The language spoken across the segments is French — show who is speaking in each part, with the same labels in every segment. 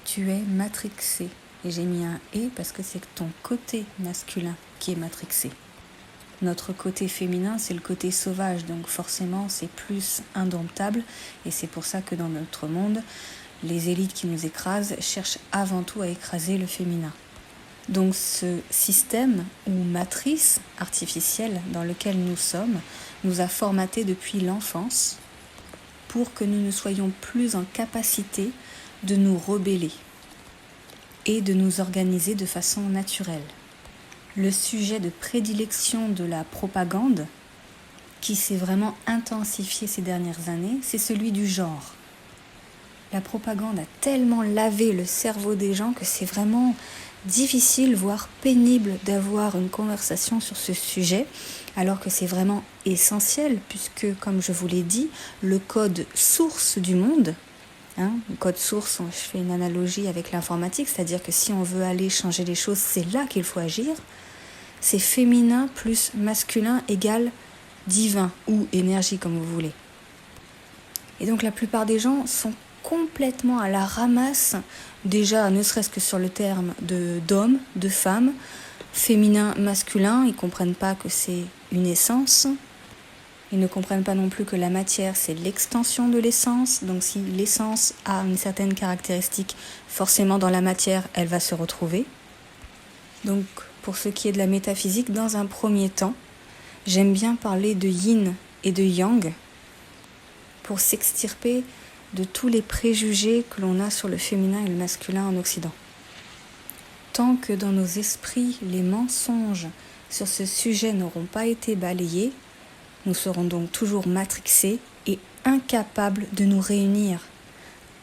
Speaker 1: tu es matrixé. Et j'ai mis un « et » parce que c'est ton côté masculin qui est matrixé. Notre côté féminin, c'est le côté sauvage, donc forcément c'est plus indomptable. Et c'est pour ça que dans notre monde, les élites qui nous écrasent cherchent avant tout à écraser le féminin. Donc ce système ou matrice artificielle dans lequel nous sommes nous a formatés depuis l'enfance pour que nous ne soyons plus en capacité de nous rebeller et de nous organiser de façon naturelle. Le sujet de prédilection de la propagande, qui s'est vraiment intensifié ces dernières années, c'est celui du genre. La propagande a tellement lavé le cerveau des gens que c'est vraiment difficile, voire pénible d'avoir une conversation sur ce sujet, alors que c'est vraiment essentiel, puisque, comme je vous l'ai dit, le code source du monde, le code source, je fais une analogie avec l'informatique, c'est-à-dire que si on veut aller changer les choses, c'est là qu'il faut agir, c'est féminin plus masculin égale divin, ou énergie, comme vous voulez. Et donc la plupart des gens sont complètement à la ramasse, déjà ne serait-ce que sur le terme d'homme, de femme, féminin, masculin, ils ne comprennent pas que c'est une essence, ils ne comprennent pas non plus que la matière c'est l'extension de l'essence, donc si l'essence a une certaine caractéristique, forcément dans la matière elle va se retrouver. Donc pour ce qui est de la métaphysique, dans un premier temps, j'aime bien parler de yin et de yang pour s'extirper de tous les préjugés que l'on a sur le féminin et le masculin en Occident. Tant que dans nos esprits, les mensonges sur ce sujet n'auront pas été balayés, nous serons donc toujours matrixés et incapables de nous réunir,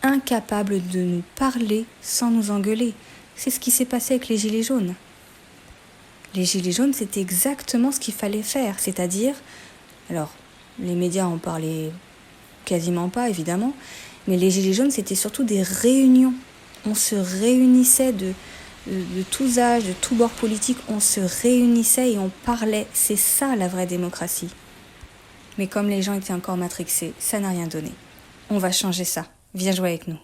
Speaker 1: incapables de nous parler sans nous engueuler. C'est ce qui s'est passé avec les Gilets jaunes. Les Gilets jaunes, c'était exactement ce qu'il fallait faire, c'est-à-dire, alors, les médias en parlaient quasiment pas, évidemment, mais les Gilets jaunes, c'était surtout des réunions. On se réunissait de tous âges, de tous bords politiques, on se réunissait et on parlait. C'est ça, la vraie démocratie. Mais comme les gens étaient encore matrixés, ça n'a rien donné. On va changer ça. Viens jouer avec nous.